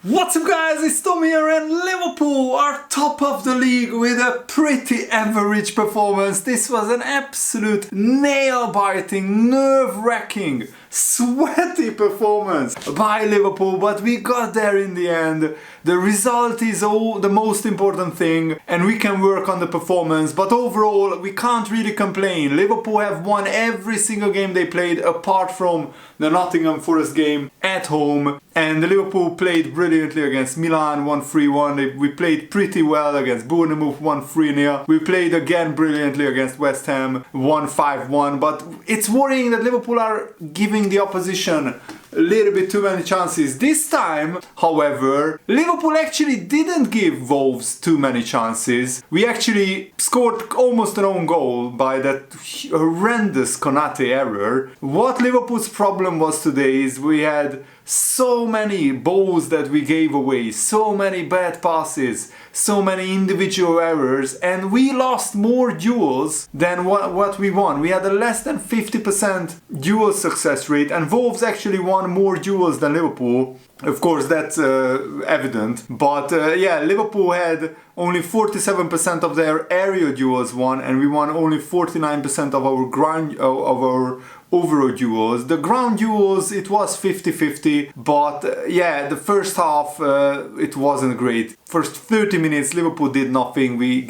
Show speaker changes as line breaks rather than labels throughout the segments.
What's up guys, it's Tom here, and Liverpool are top of the league with a pretty average performance. This was an absolute nail-biting, nerve-wracking, sweaty performance by Liverpool, but we got there in the end. The result is the most important thing, and we can work on the performance, but overall we can't really complain. Liverpool have won every single game they played apart from the Nottingham Forest game at home, and Liverpool played brilliantly against Milan, won 3-1. We played pretty well against Bournemouth, won 3-0. We played again brilliantly against West Ham, won 5-1, but it's worrying that Liverpool are giving the opposition a little bit too many chances. This time, however, Liverpool actually didn't give Wolves too many chances. We actually scored almost an own goal by that horrendous Konate error. What Liverpool's problem was today is we had so many balls that we gave away, so many bad passes, so many individual errors, and we lost more duels than what we won. We had a less than 50% duel success rate, and Wolves actually won more duels than Liverpool. Of course, that's evident, but yeah, Liverpool had only 47% of their aerial duels won, and we won only 49% of our overall duels. The ground duels, it was 50-50, but yeah, the first half it wasn't great. First 30 minutes Liverpool did nothing. We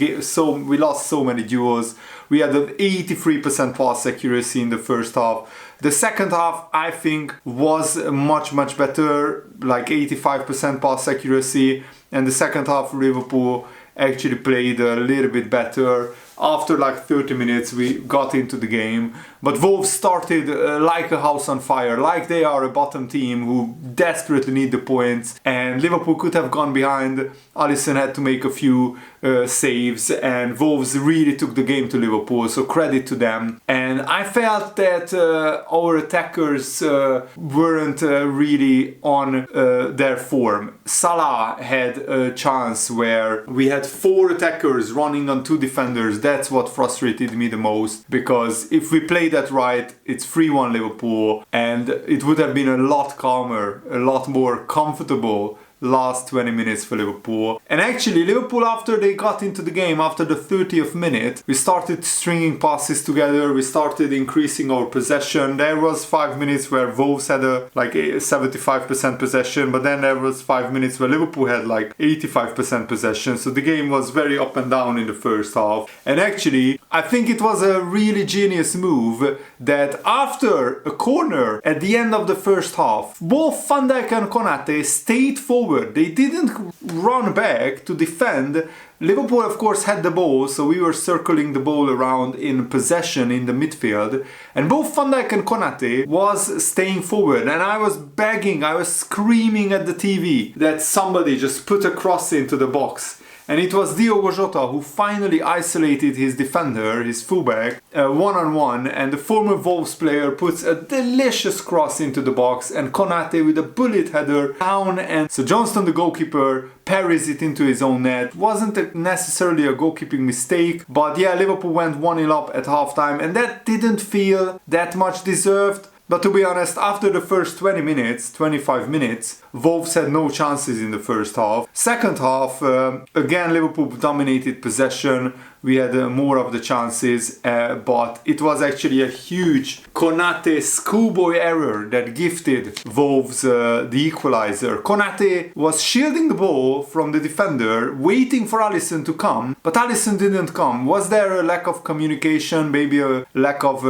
lost so many duels. We had an 83% pass accuracy in the first half. The second half, I think, was much better, like 85% pass accuracy, and the second half Liverpool actually played a little bit better. After like 30 minutes we got into the game, but Wolves started like a house on fire, like they are a bottom team who desperately need the points, and Liverpool could have gone behind. Alisson had to make a few saves, and Wolves really took the game to Liverpool, so credit to them. And I felt that our attackers weren't really on their form. Salah had a chance where we had 4 attackers running on 2 defenders. That's what frustrated me the most, because if we play that right, it's 3-1 Liverpool, and it would have been a lot calmer, a lot more comfortable last 20 minutes for Liverpool. And actually Liverpool, after they got into the game, after the 30th minute, we started stringing passes together, we started increasing our possession. There was 5 minutes where Wolves had a 75% possession, but then there was 5 minutes where Liverpool had like 85% possession, so the game was very up and down in the first half. And actually I think it was a really genius move that after a corner at the end of the first half, both Van Dijk and Konate stayed forward. They didn't run back to defend. Liverpool, of course, had the ball, so we were circling the ball around in possession in the midfield, and both Van Dijk and Konate was staying forward, and I was begging, I was screaming at the TV that somebody just put a cross into the box. And it was Diogo Jota who finally isolated his defender, his fullback, one-on-one, and the former Wolves player puts a delicious cross into the box, and Konate with a bullet header down, and so Johnston, the goalkeeper, parries it into his own net. Wasn't necessarily a goalkeeping mistake, but yeah, Liverpool went 1-0 up at halftime, and that didn't feel that much deserved. But to be honest, after the first 25 minutes, Wolves had no chances in the first half. Second half, again Liverpool dominated possession. We had more of the chances, but it was actually a huge Konate schoolboy error that gifted Wolves the equalizer. Konate was shielding the ball from the defender, waiting for Alisson to come, but Alisson didn't come. Was there a lack of communication, maybe a lack of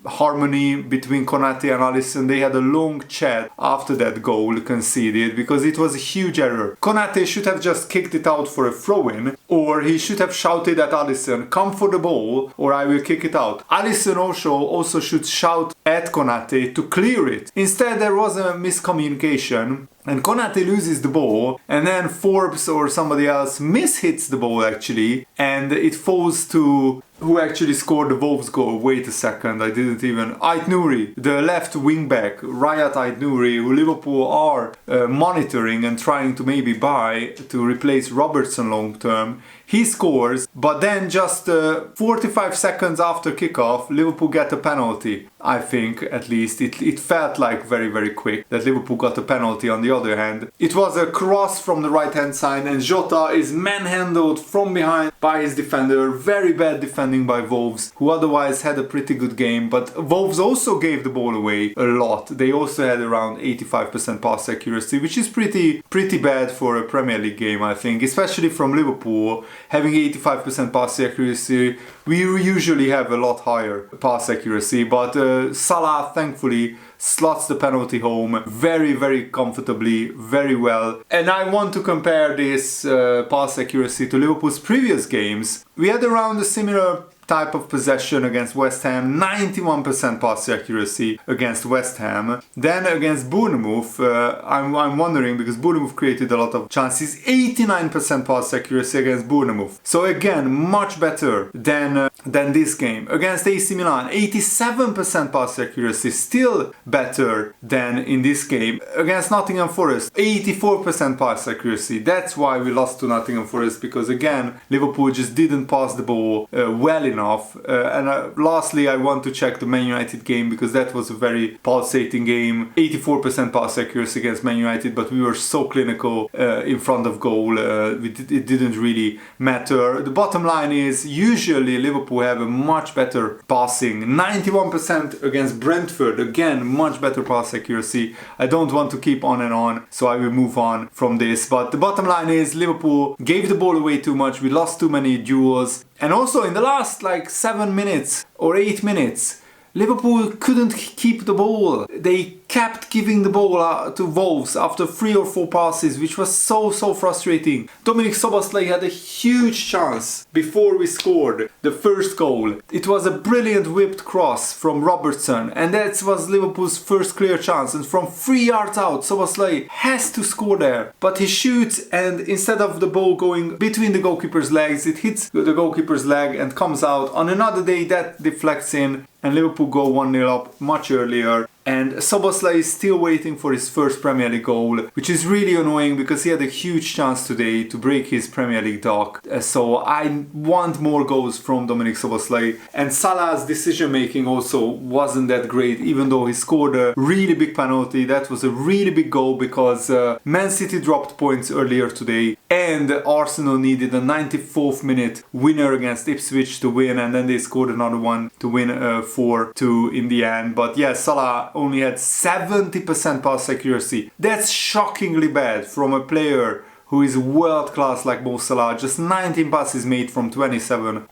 harmony between Konate and Alisson? They had a long chat after that goal conceded, because it was a huge error. Konate should have just kicked it out for a throw-in, or he should have shouted at Alisson, come for the ball or I will kick it out. Alisson also should shout at Konate to clear it. Instead there was a miscommunication, and Konate loses the ball, and then Forbes or somebody else mishits the ball actually, and it falls to who actually scored the Wolves goal. Wait a second, I didn't even... Ait Nouri, the left wing back, Riyad Ait Nouri, who Liverpool are monitoring and trying to maybe buy to replace Robertson long term. He scores, but then just 45 seconds after kickoff, Liverpool get a penalty. I think, at least. It felt like very, very quick that Liverpool got a penalty. On the other hand, it was a cross from the right hand side and Jota is manhandled from behind by his defender. Very bad defending by Wolves, who otherwise had a pretty good game, but Wolves also gave the ball away a lot. They also had around 85% pass accuracy, which is pretty bad for a Premier League game, I think, especially from Liverpool. Having 85% pass accuracy, we usually have a lot higher pass accuracy, but Salah thankfully slots the penalty home very, very comfortably, very well. And I want to compare this pass accuracy to Liverpool's previous games. We had around a similar type of possession against West Ham, 91% pass accuracy against West Ham. Then against Bournemouth, I'm wondering, because Bournemouth created a lot of chances, 89% pass accuracy against Bournemouth. So again, much better than this game. Against AC Milan, 87% pass accuracy, still better than in this game. Against Nottingham Forest, 84% pass accuracy. That's why we lost to Nottingham Forest, because again, Liverpool just didn't pass the ball well enough. Lastly, I want to check the Man United game, because that was a very pulsating game. 84% pass accuracy against Man United, but we were so clinical in front of goal. It didn't really matter. The bottom line is, usually Liverpool have a much better passing. 91% against Brentford, again, much better pass accuracy. I don't want to keep on and on, so I will move on from this. But the bottom line is, Liverpool gave the ball away too much. We lost too many duels. And also in the last 7 minutes or 8 minutes, Liverpool couldn't keep the ball. They kept giving the ball to Wolves after 3 or 4 passes, which was so frustrating. Dominic Szoboszlai had a huge chance before we scored the first goal. It was a brilliant whipped cross from Robertson, and that was Liverpool's first clear chance. And from 3 yards out, Szoboszlai has to score there. But he shoots, and instead of the ball going between the goalkeeper's legs, it hits the goalkeeper's leg and comes out. On another day, that deflects in, and Liverpool go 1-0 up much earlier. And Szoboszlai is still waiting for his first Premier League goal, which is really annoying because he had a huge chance today to break his Premier League dock. So I want more goals from Dominic Szoboszlai. And Salah's decision making also wasn't that great, even though he scored a really big penalty. That was a really big goal because Man City dropped points earlier today and Arsenal needed a 94th minute winner against Ipswich to win, and then they scored another one to win 4-2 in the end. But yeah, Salah only had 70% pass accuracy. That's shockingly bad from a player who is world class like Mo Salah. Just 19 passes made from 27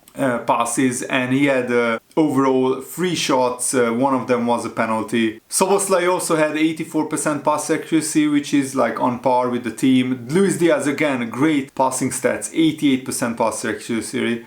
passes, and he had overall 3 shots. One of them was a penalty. Szoboszlai also had 84% pass accuracy, which is on par with the team. Luis Diaz again, great passing stats, 88% pass accuracy.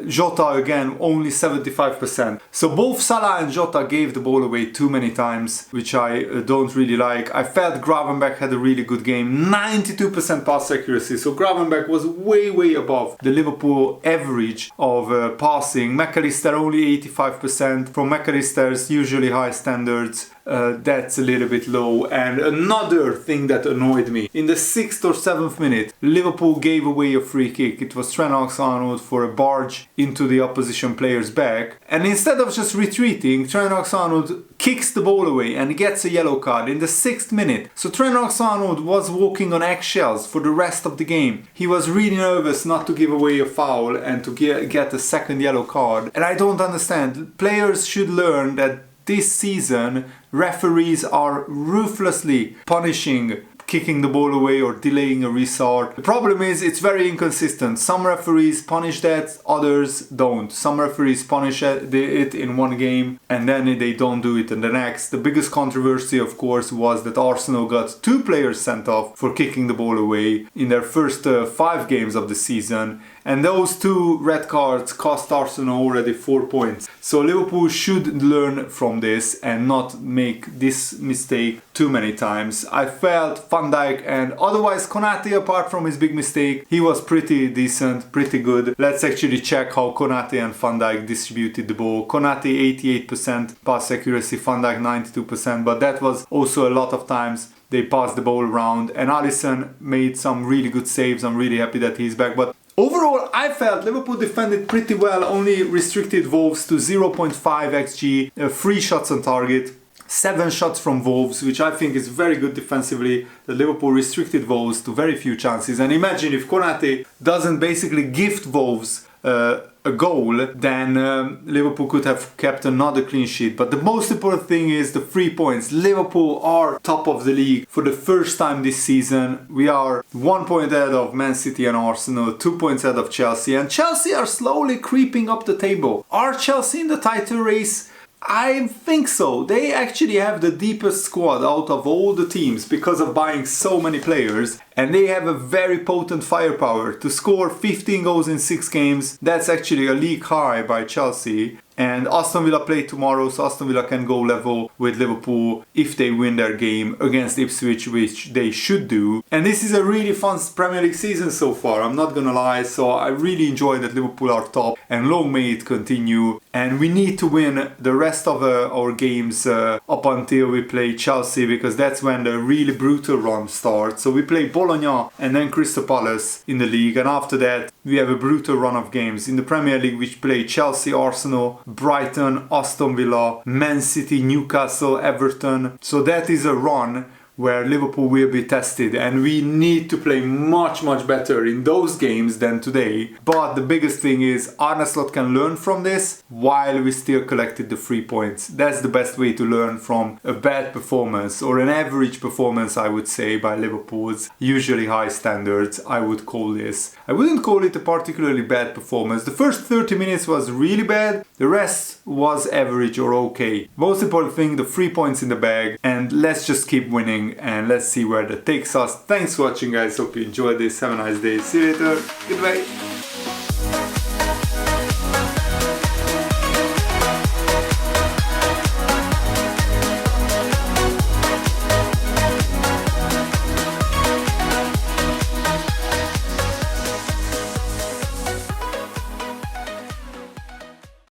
Jota again, only 75%. So both Salah and Jota gave the ball away too many times, which I don't really like. I felt Gravenberch had a really good game, 92% pass accuracy. So Gravenberch was way above the Liverpool average of passing. McAllister only 85%. From McAllister's usually high standards, that's a little bit low. And another thing that annoyed me, in the 6th or 7th minute, Liverpool gave away a free kick. It was Trent Alexander-Arnold for a barge into the opposition player's back, and instead of just retreating, Trent Alexander-Arnold kicks the ball away and gets a yellow card in the 6th minute. So Trent Alexander-Arnold was walking on eggshells for the rest of the game. He was really nervous not to give away a foul and to get a second yellow card. And I don't understand. Players should learn that this season referees are ruthlessly punishing kicking the ball away or delaying a restart. The problem is it's very inconsistent. Some referees punish that, others don't. Some referees punish it in one game and then they don't do it in the next. The biggest controversy, of course, was that Arsenal got 2 players sent off for kicking the ball away in their first 5 games of the season. And those 2 red cards cost Arsenal already 4 points. So Liverpool should learn from this and not make this mistake too many times. I felt Van Dijk and otherwise Konate, apart from his big mistake, he was pretty decent, pretty good. Let's actually check how Konate and Van Dijk distributed the ball. Konate 88% pass accuracy, Van Dijk 92%, but that was also a lot of times they passed the ball around, and Alisson made some really good saves. I'm really happy that he's back, but Overall, I felt Liverpool defended pretty well, only restricted Wolves to 0.5 xg, 3 shots on target. 7 shots from Wolves, which I think is very good defensively. The Liverpool restricted Wolves to very few chances. And imagine if Konate doesn't basically gift Wolves a goal, then Liverpool could have kept another clean sheet. But the most important thing is the 3 points. Liverpool are top of the league for the first time this season. We are 1 point ahead of Man City and Arsenal, 2 points ahead of Chelsea. And Chelsea are slowly creeping up the table. Are Chelsea in the title race? I think so. They actually have the deepest squad out of all the teams because of buying so many players, and they have a very potent firepower to score 15 goals in 6 games. That's actually a league high by Chelsea. And Aston Villa play tomorrow, so Aston Villa can go level with Liverpool if they win their game against Ipswich, which they should do. And this is a really fun Premier League season so far, I'm not gonna lie. So I really enjoy that Liverpool are top, and long may it continue. And we need to win the rest of our games up until we play Chelsea, because that's when the really brutal run starts. So we play Bologna and then Crystal Palace in the league, and after that we have a brutal run of games. In the Premier League we play Chelsea, Arsenal, Brighton, Aston Villa, Man City, Newcastle, Everton. So that is a run where Liverpool will be tested, and we need to play much better in those games than today. But the biggest thing is Arne Slot can learn from this while we still collected the 3 points. That's the best way to learn from a bad performance, or an average performance, I would say, by Liverpool's usually high standards. I would call this. I wouldn't call it a particularly bad performance. The first 30 minutes was really bad, the rest was average or okay. Most important thing, the 3 points in the bag, and let's just keep winning. And let's see where that takes us. Thanks for watching, guys. Hope you enjoyed this. Have a nice day. See you later. Goodbye.